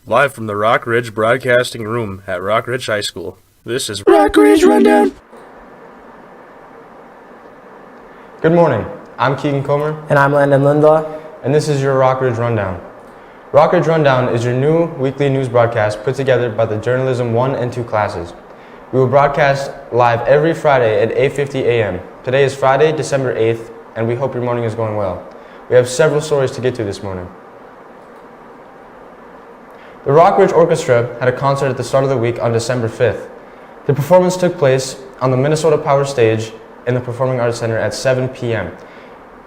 Live from the Rock Ridge Broadcasting Room at Rock Ridge High School, this is Rock Ridge Rundown. Good morning, I'm Keegan Comer. And I'm Landon Lindahl. And this is your Rock Ridge Rundown. Rock Ridge Rundown is your new weekly news broadcast put together by the Journalism 1 and 2 classes. We will broadcast live every Friday at 8:50 a.m. Today is Friday, December 8th, and we hope your morning is going well. We have several stories to get to this morning. The Rock Ridge Orchestra had a concert at the start of the week on December 5th. The performance took place on the Minnesota Power Stage in the Performing Arts Center at 7 p.m.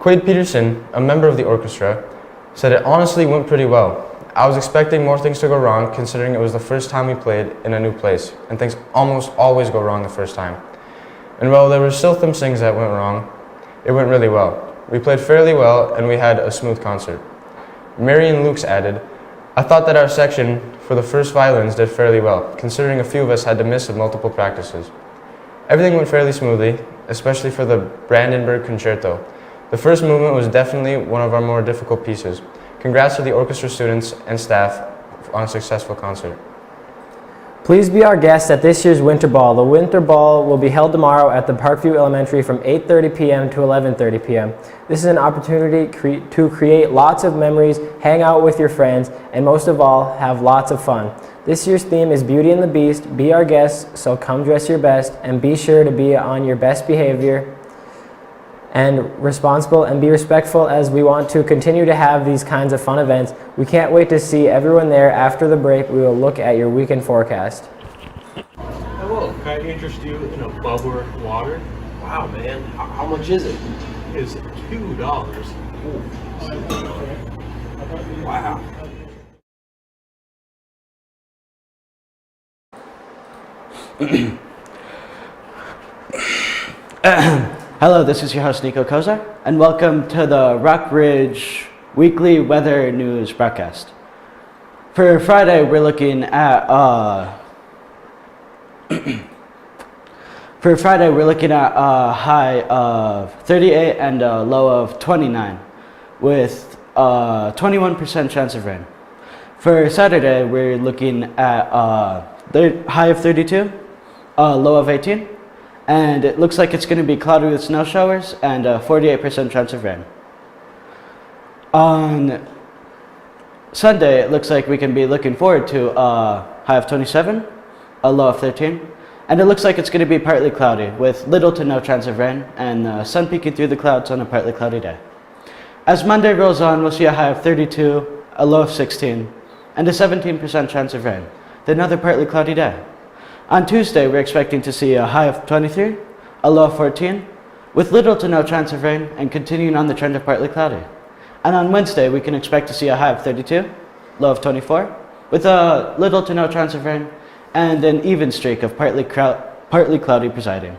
Quade Peterson, a member of the orchestra, said it honestly went pretty well. I was expecting more things to go wrong considering it was the first time we played in a new place, and things almost always go wrong the first time. And while there were still some things that went wrong, it went really well. We played fairly well and we had a smooth concert. Marion Lukes added, I thought that our section for the first violins did fairly well, considering a few of us had to miss multiple practices. Everything went fairly smoothly, especially for the Brandenburg Concerto. The first movement was definitely one of our more difficult pieces. Congrats to the orchestra students and staff on a successful concert. Please be our guest at this year's Winter Ball. The Winter Ball will be held tomorrow at the Parkview Elementary from 8:30 p.m. to 11:30 p.m. This is an opportunity to create lots of memories, hang out with your friends, and most of all, have lots of fun. This year's theme is Beauty and the Beast. Be our guest, so come dress your best, and be sure to be on your best behavior and responsible and be respectful as we want to continue to have these kinds of fun events. We can't wait to see everyone there. After the break, we will look at your weekend forecast. Hello, can I interest you in a bubbler water? Wow, man. How much is it? It's $2. Wow. Hello, this is your host Nico Kozar, and welcome to the Rock Ridge Weekly Weather News broadcast. For Friday, we're looking at a high of 38 and a low of 29, with a 21% chance of rain. For Saturday, we're looking at the high of 32, a low of 18. And it looks like it's going to be cloudy with snow showers and a 48% chance of rain. On Sunday, it looks like we can be looking forward to a high of 27, a low of 13, and it looks like it's going to be partly cloudy with little to no chance of rain and the sun peeking through the clouds on a partly cloudy day. As Monday rolls on, we'll see a high of 32, a low of 16, and a 17% chance of rain, then another partly cloudy day. On Tuesday, we're expecting to see a high of 23, a low of 14, with little to no chance of rain and continuing on the trend of partly cloudy. And on Wednesday, we can expect to see a high of 32, low of 24, with a little to no chance of rain and an even streak of partly cloudy presiding.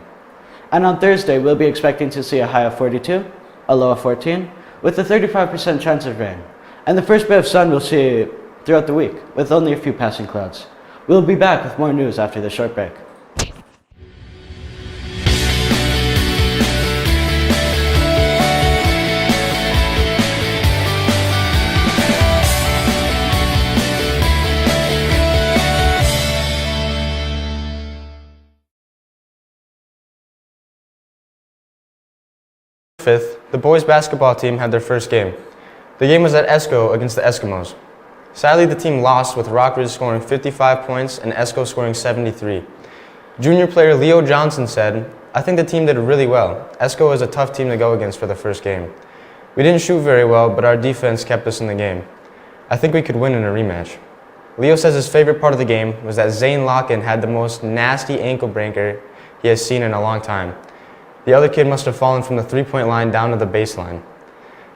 And on Thursday, we'll be expecting to see a high of 42, a low of 14, with a 35% chance of rain. And the first bit of sun we'll see throughout the week, with only a few passing clouds. We'll be back with more news after this short break. The boys basketball team had their first game. The game was at ESCO against the Eskimos. Sadly, the team lost with Rock Ridge scoring 55 points and ESCO scoring 73. Junior player Leo Johnson said, I think the team did really well. ESCO is a tough team to go against for the first game. We didn't shoot very well, but our defense kept us in the game. I think we could win in a rematch. Leo says his favorite part of the game was that Zane Locken had the most nasty ankle breaker he has seen in a long time. The other kid must have fallen from the three-point line down to the baseline.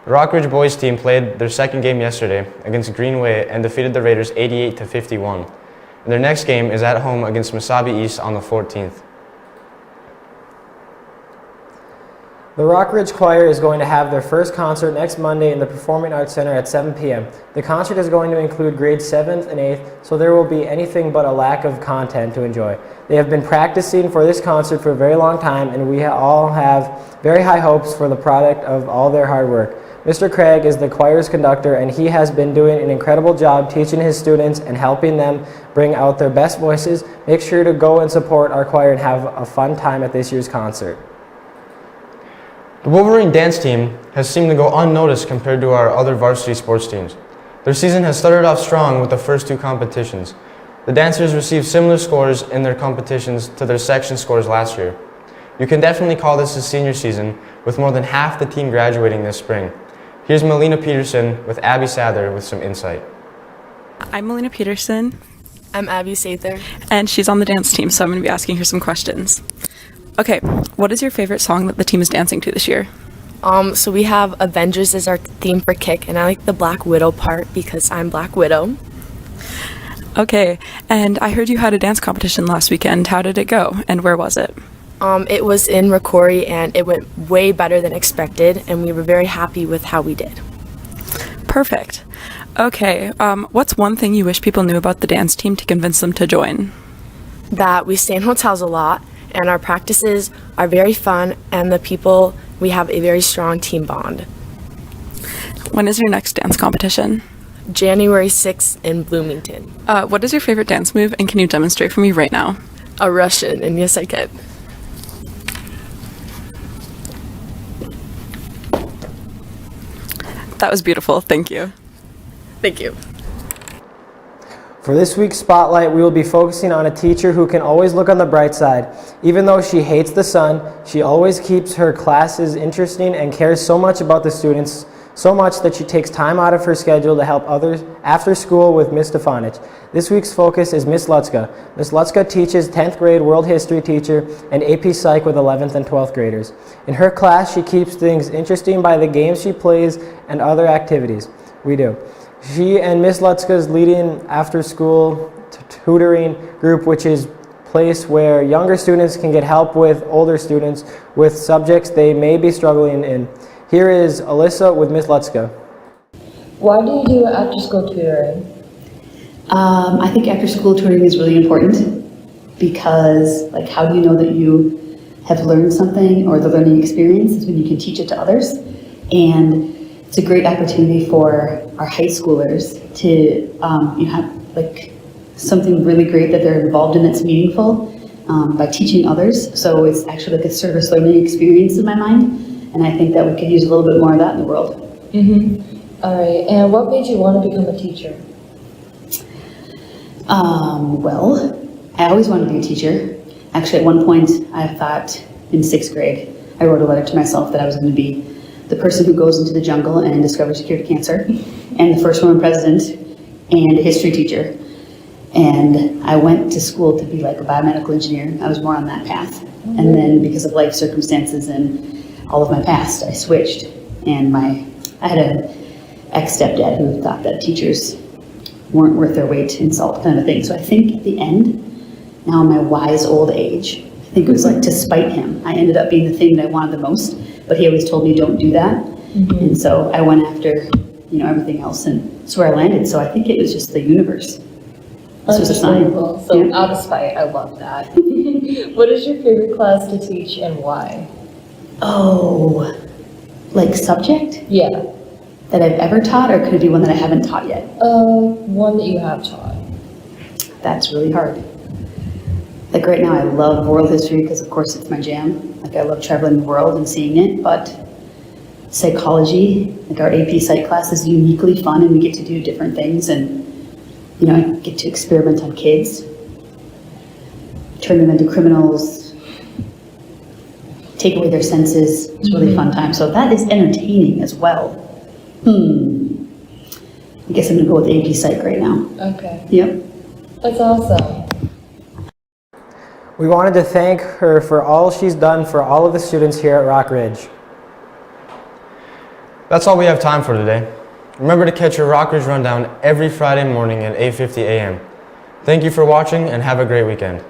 The Rock Ridge boys team played their second game yesterday against Greenway and defeated the Raiders 88-51. And their next game is at home against Mesabi East on the 14th. The Rock Ridge Choir is going to have their first concert next Monday in the Performing Arts Center at 7 p.m. The concert is going to include grades 7th and 8th, so there will be anything but a lack of content to enjoy. They have been practicing for this concert for a very long time, and we all have very high hopes for the product of all their hard work. Mr. Craig is the choir's conductor, and he has been doing an incredible job teaching his students and helping them bring out their best voices. Make sure to go and support our choir and have a fun time at this year's concert. The Wolverine dance team has seemed to go unnoticed compared to our other varsity sports teams. Their season has started off strong with the first two competitions. The dancers received similar scores in their competitions to their section scores last year. You can definitely call this a senior season, with more than half the team graduating this spring. Here's Melina Peterson with Abby Sather with some insight. I'm Melina Peterson. I'm Abby Sather. And she's on the dance team, so I'm going to be asking her some questions. Okay, what is your favorite song that the team is dancing to this year? So we have Avengers as our theme for Kick, and I like the Black Widow part because I'm Black Widow. Okay, and I heard you had a dance competition last weekend. How did it go, and where was it? It was in Rocori, and it went way better than expected, and we were very happy with how we did. Perfect. Okay, what's one thing you wish people knew about the dance team to convince them to join? That we stay in hotels a lot, and our practices are very fun, and we have a very strong team bond. When is your next dance competition? January 6th in Bloomington. What is your favorite dance move, and can you demonstrate for me right now? A Russian, and yes, I can. That was beautiful. Thank you. Thank you. For this week's Spotlight, we will be focusing on a teacher who can always look on the bright side. Even though she hates the sun, she always keeps her classes interesting and cares so much about the students, so much that she takes time out of her schedule to help others after school with Miss Stefanich. This week's focus is Miss Lutzka. Miss Lutzka teaches 10th grade world history teacher and AP Psych with 11th and 12th graders. In her class, she keeps things interesting by the games she plays and other activities we do. She and Miss Lutzka's leading after-school tutoring group, which is a place where younger students can get help with older students with subjects they may be struggling in. Here is Alyssa with Miss Lutzka. Why do you do after-school tutoring? I think after-school tutoring is really important because, how do you know that you have learned something, or the learning experience is when you can teach it to others. And it's a great opportunity for our high schoolers to have something really great that they're involved in that's meaningful by teaching others. So it's actually like a service learning experience in my mind. And I think that we could use a little bit more of that in the world. Mm-hmm. All right. And what made you want to become a teacher? Well, I always wanted to be a teacher. Actually, at one point, I thought in 6th grade, I wrote a letter to myself that I was going to be the person who goes into the jungle and discovers a cure to cancer, and the first woman president, and a history teacher. And I went to school to be like a biomedical engineer. I was more on that path. Mm-hmm. And then because of life circumstances and all of my past, I switched. And I had an ex-stepdad who thought that teachers weren't worth their weight in salt, kind of a thing. So I think at the end, now in my wise old age, I think it was like to spite him. I ended up being the thing that I wanted the most, but he always told me don't do that. Mm-hmm. And so I went after, everything else, and that's where I landed. So I think it was just the universe. This was a sign. So yeah. Out of spite, I love that. What is your favorite class to teach and why? Oh, subject? Yeah. That I've ever taught, or could it be one that I haven't taught yet? One that you have taught. That's really hard. Right now I love world history because of course it's my jam. I love traveling the world and seeing it, but psychology, our AP Psych class is uniquely fun, and we get to do different things, and I get to experiment on kids, turn them into criminals, take away their senses. It's a really fun time. So that is entertaining as well. I guess I'm gonna go with AP Psych right now. Okay. Yep. That's awesome. We wanted to thank her for all she's done for all of the students here at Rock Ridge. That's all we have time for today. Remember to catch your Rock Ridge Rundown every Friday morning at 8:50 a.m. Thank you for watching, and have a great weekend.